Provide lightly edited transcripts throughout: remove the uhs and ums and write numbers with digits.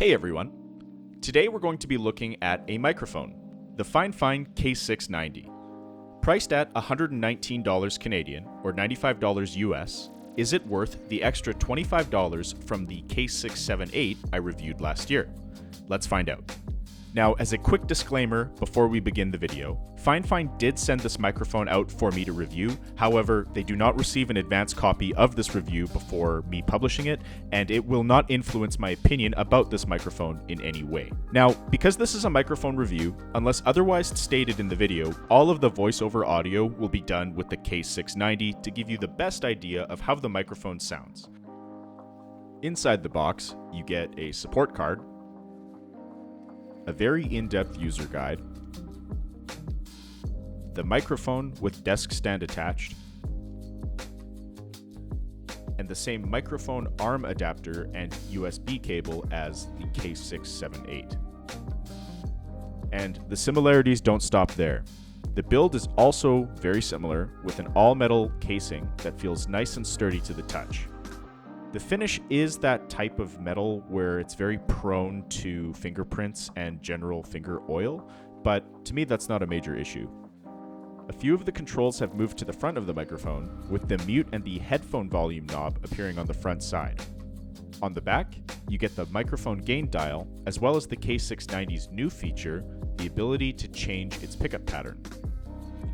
Hey everyone! Today we're going to be looking at a microphone, the FIFINE K690. Priced at $119 Canadian or $95 US, is it worth the extra $25 from the K678 I reviewed last year? Let's find out. Now, as a quick disclaimer before we begin the video, FIFINE did send this microphone out for me to review. However, they do not receive an advance copy of this review before me publishing it, and it will not influence my opinion about this microphone in any way. Now, because this is a microphone review, unless otherwise stated in the video, all of the voiceover audio will be done with the K690 to give you the best idea of how the microphone sounds. Inside the box, you get a support card, a very in-depth user guide, the microphone with desk stand attached, and the same microphone arm adapter and USB cable as the K678. And the similarities don't stop there. The build is also very similar, with an all-metal casing that feels nice and sturdy to the touch. The finish is that type of metal where it's very prone to fingerprints and general finger oil, but to me that's not a major issue. A few of the controls have moved to the front of the microphone, with the mute and the headphone volume knob appearing on the front side. On the back, you get the microphone gain dial, as well as the K690's new feature, the ability to change its pickup pattern.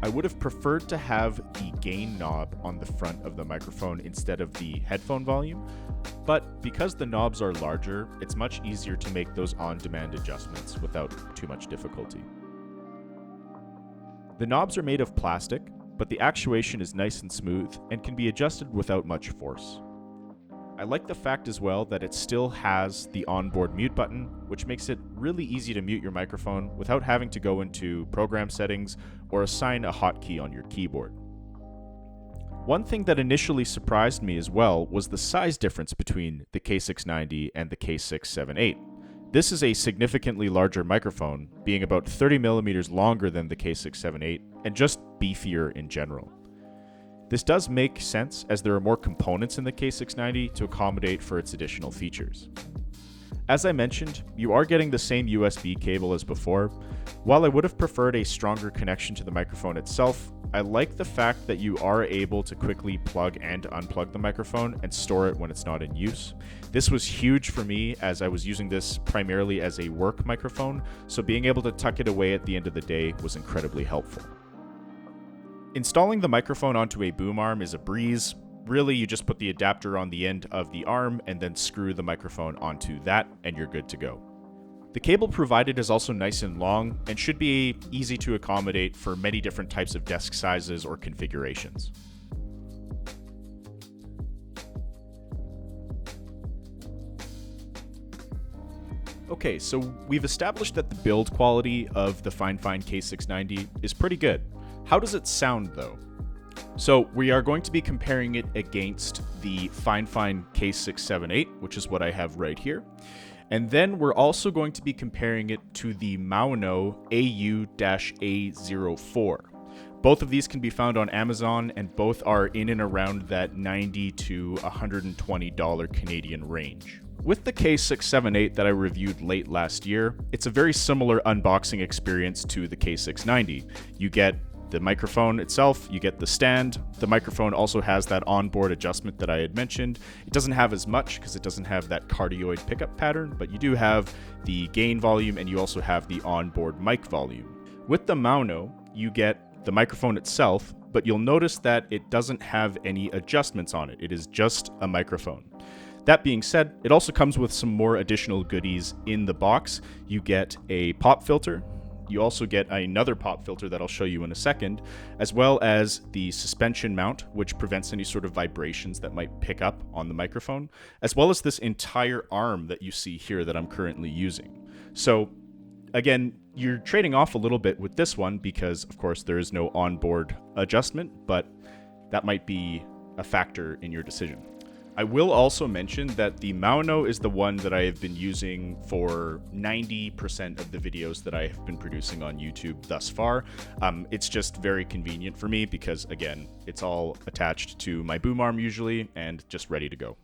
I would have preferred to have the gain knob on the front of the microphone instead of the headphone volume, but because the knobs are larger, it's much easier to make those on-demand adjustments without too much difficulty. The knobs are made of plastic, but the actuation is nice and smooth and can be adjusted without much force. I like the fact as well that it still has the onboard mute button, which makes it really easy to mute your microphone without having to go into program settings or assign a hotkey on your keyboard. One thing that initially surprised me as well was the size difference between the K690 and the K678. This is a significantly larger microphone, being about 30 millimeters longer than the K678 and just beefier in general. This does make sense as there are more components in the K690 to accommodate for its additional features. As I mentioned, you are getting the same USB cable as before. While I would have preferred a stronger connection to the microphone itself, I like the fact that you are able to quickly plug and unplug the microphone and store it when it's not in use. This was huge for me as I was using this primarily as a work microphone, so being able to tuck it away at the end of the day was incredibly helpful. Installing the microphone onto a boom arm is a breeze. Really, you just put the adapter on the end of the arm and then screw the microphone onto that and you're good to go. The cable provided is also nice and long and should be easy to accommodate for many different types of desk sizes or configurations. Okay, so we've established that the build quality of the FIFINE K690 is pretty good. How does it sound though? So we are going to be comparing it against the FIFINE K678, which is what I have right here. And then we're also going to be comparing it to the Mauno AU-A04. Both of these can be found on Amazon and both are in and around that $90 to $120 Canadian range. With the K678 that I reviewed late last year, it's a very similar unboxing experience to the K690. You get the microphone itself, you get the stand. The microphone also has that onboard adjustment that I had mentioned. It doesn't have as much because it doesn't have that cardioid pickup pattern, but you do have the gain volume and you also have the onboard mic volume. With the Mauno, you get the microphone itself, but you'll notice that it doesn't have any adjustments on it. It is just a microphone. That being said, it also comes with some more additional goodies in the box. You get a pop filter. You also get another pop filter that I'll show you in a second, as well as the suspension mount, which prevents any sort of vibrations that might pick up on the microphone, as well as this entire arm that you see here that I'm currently using. So again, you're trading off a little bit with this one because, of course, there is no onboard adjustment, but that might be a factor in your decision. I will also mention that the Mauno is the one that I have been using for 90% of the videos that I have been producing on YouTube thus far. It's just very convenient for me because, again, it's all attached to my boom arm usually and just ready to go.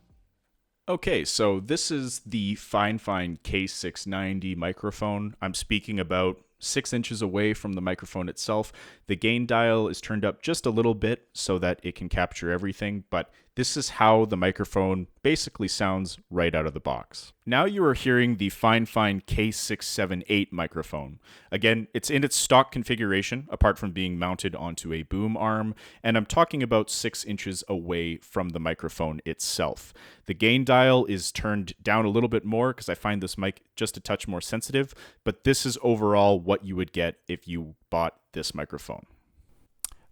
Okay, so this is the FIFINE K690 microphone. I'm speaking about 6 inches away from the microphone itself. The gain dial is turned up just a little bit so that it can capture everything, but this is how the microphone basically sounds right out of the box. Now you are hearing the FIFINE K690 microphone. Again, it's in its stock configuration, apart from being mounted onto a boom arm, and I'm talking about 6 inches away from the microphone itself. The gain dial is turned down a little bit more because I find this mic just a touch more sensitive, but this is overall what you would get if you bought this microphone.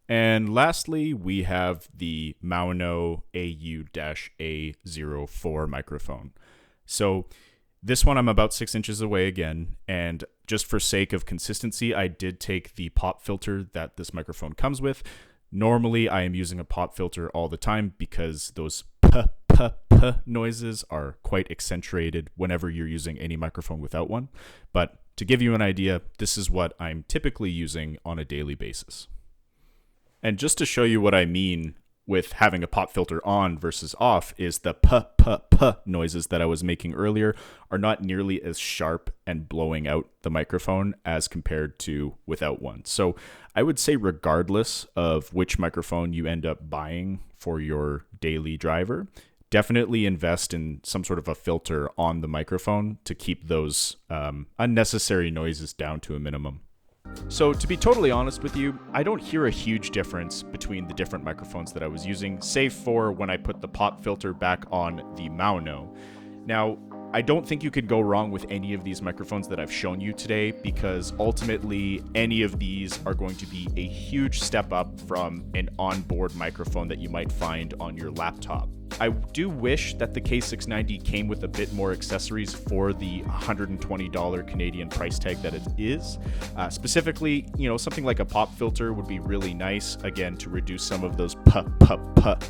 And lastly, we have the Mauno AU-A04 microphone. So this one I'm about 6 inches away again, and just for sake of consistency, I did take the pop filter that this microphone comes with. Normally, I am using a pop filter all the time because those p noises are quite accentuated whenever you're using any microphone without one. But to give you an idea, this is what I'm typically using on a daily basis. And just to show you what I mean with having a pop filter on versus off is the p noises that I was making earlier are not nearly as sharp and blowing out the microphone as compared to without one. So I would say regardless of which microphone you end up buying for your daily driver, definitely invest in some sort of a filter on the microphone to keep those unnecessary noises down to a minimum. So to be totally honest with you, I don't hear a huge difference between the different microphones that I was using, save for when I put the pop filter back on the Mauno. Now, I don't think you could go wrong with any of these microphones that I've shown you today because ultimately any of these are going to be a huge step up from an onboard microphone that you might find on your laptop. I do wish that the K690 came with a bit more accessories for the $120 Canadian price tag that it is. Specifically, something like a pop filter would be really nice, again, to reduce some of those p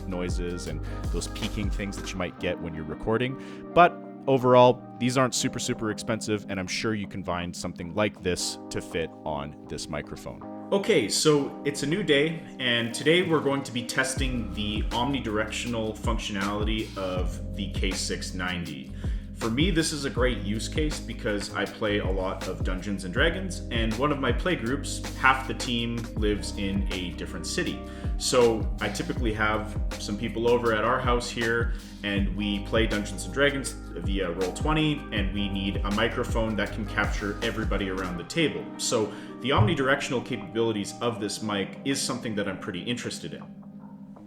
noises and those peaking things that you might get when you're recording. But overall, these aren't super expensive, and I'm sure you can find something like this to fit on this microphone. Okay, so it's a new day, and today we're going to be testing the omnidirectional functionality of the K690. For me, this is a great use case because I play a lot of Dungeons & Dragons, and one of my play groups, half the team lives in a different city. So I typically have some people over at our house here, and we play Dungeons & Dragons via Roll20, and we need a microphone that can capture everybody around the table. So the omnidirectional capabilities of this mic is something that I'm pretty interested in.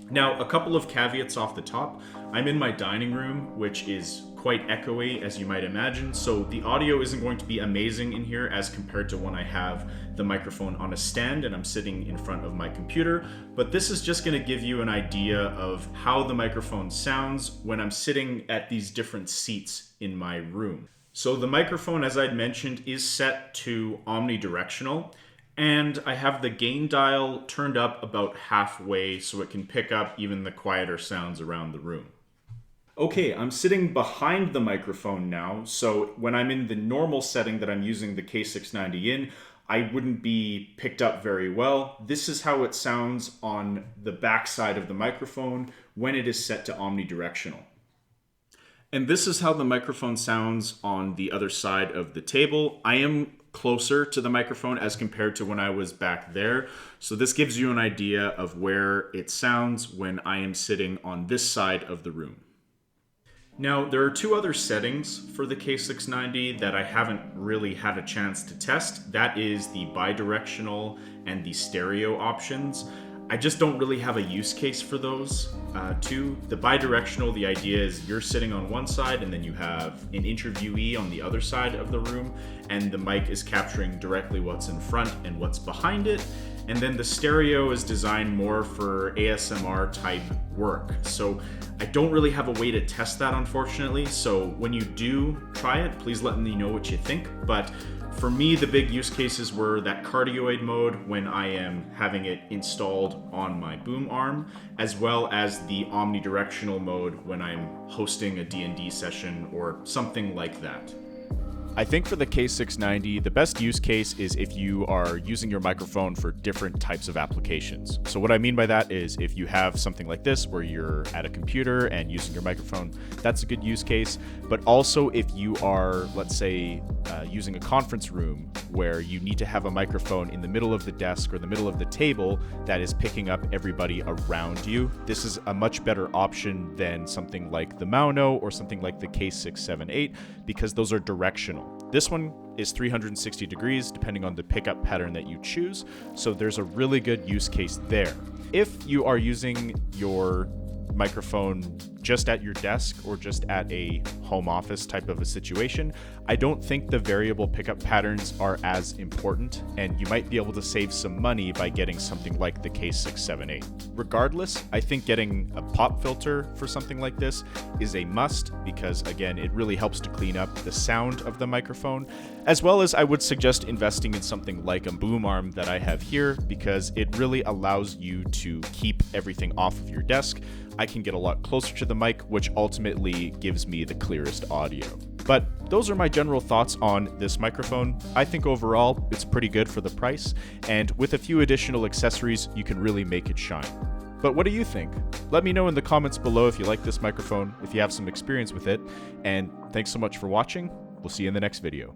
Now, a couple of caveats off the top. I'm in my dining room, which is quite echoey, as you might imagine, so the audio isn't going to be amazing in here as compared to when I have the microphone on a stand and I'm sitting in front of my computer, but this is just going to give you an idea of how the microphone sounds when I'm sitting at these different seats in my room. So the microphone, as I'd mentioned, is set to omnidirectional, and I have the gain dial turned up about halfway so it can pick up even the quieter sounds around the room. Okay, I'm sitting behind the microphone now, so when I'm in the normal setting that I'm using the K690 in, I wouldn't be picked up very well. This is how it sounds on the back side of the microphone when it is set to omnidirectional. And this is how the microphone sounds on the other side of the table. I am closer to the microphone as compared to when I was back there. So this gives you an idea of where it sounds when I am sitting on this side of the room. Now, there are two other settings for the K690 that I haven't really had a chance to test. That is the bidirectional and the stereo options. I just don't really have a use case for those two. The bidirectional, the idea is you're sitting on one side and then you have an interviewee on the other side of the room, and the mic is capturing directly what's in front and what's behind it. And then the stereo is designed more for ASMR type work. So I don't really have a way to test that, unfortunately. So when you do try it, please let me know what you think. But for me, the big use cases were that cardioid mode when I am having it installed on my boom arm, as well as the omnidirectional mode when I'm hosting a D&D session or something like that. I think for the K690, the best use case is if you are using your microphone for different types of applications. So what I mean by that is if you have something like this where you're at a computer and using your microphone, that's a good use case. But also if you are, let's say, using a conference room where you need to have a microphone in the middle of the desk or the middle of the table that is picking up everybody around you, this is a much better option than something like the Mauno or something like the K690 because those are directional. This one is 360 degrees depending on the pickup pattern that you choose, so there's a really good use case there. If you are using your microphone just at your desk or just at a home office type of a situation, I don't think the variable pickup patterns are as important, and you might be able to save some money by getting something like the K690. Regardless, I think getting a pop filter for something like this is a must because, again, it really helps to clean up the sound of the microphone, as well as I would suggest investing in something like a boom arm that I have here because it really allows you to keep everything off of your desk. I can get a lot closer to the mic, which ultimately gives me the clearest audio. But those are my general thoughts on this microphone. I think overall it's pretty good for the price, and with a few additional accessories, you can really make it shine. But what do you think? Let me know in the comments below if you like this microphone, if you have some experience with it, and thanks so much for watching. We'll see you in the next video.